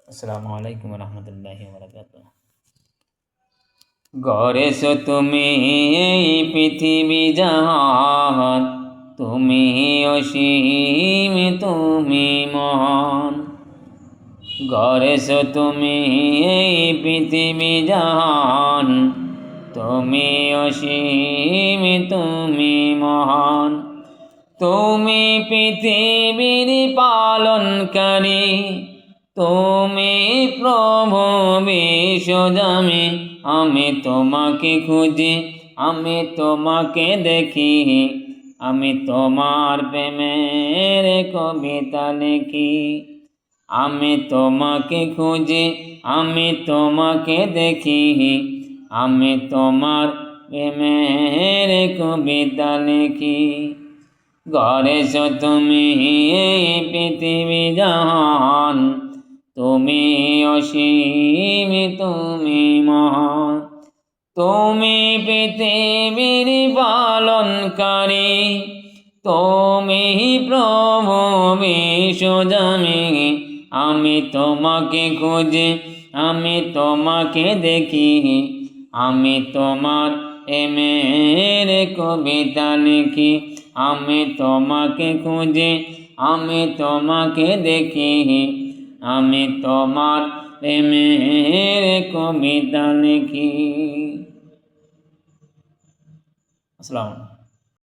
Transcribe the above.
আসসালামু আলাইকুম রহমতুল্লাহি ওয়া বারাকাতুহু। গড়েছো তুমি এই পৃথিবী জাহান, তুমি অসীম তুমি মহান। গড়েছো তুমি এই পৃথিবী জাহান, তুমি অসীম তুমি মহান। তুমি পৃথিবীর পালনকারী, তুমি প্রভু বিশ্বজামি। আমি তোমাকে খুঁজি, আমি তোমাকে দেখি, আমি তোমার প্রেমের কবিতা লিখি। আমি তোমাকে খুঁজি, আমি তোমাকে দেখি, আমি তোমার প্রেমের কবিতা লিখি। গড়েছো তুমি এই পৃথিবী জাহান, তুমি অসীম তুমি মহান। তুমি পৃথিবীর পালনকারী, তুমি প্রভু বিশ্বজামি। আমি তোমাকে খুঁজি, আমি তোমাকে দেখি, আমি তোমার প্রেমের কবিতা লিখি। আমি তোমাকে খুঁজি, আমি তোমাকে দেখি, আমি তোমার প্রেমের কবিতা লিখি। আসসালামু আলাইকুম।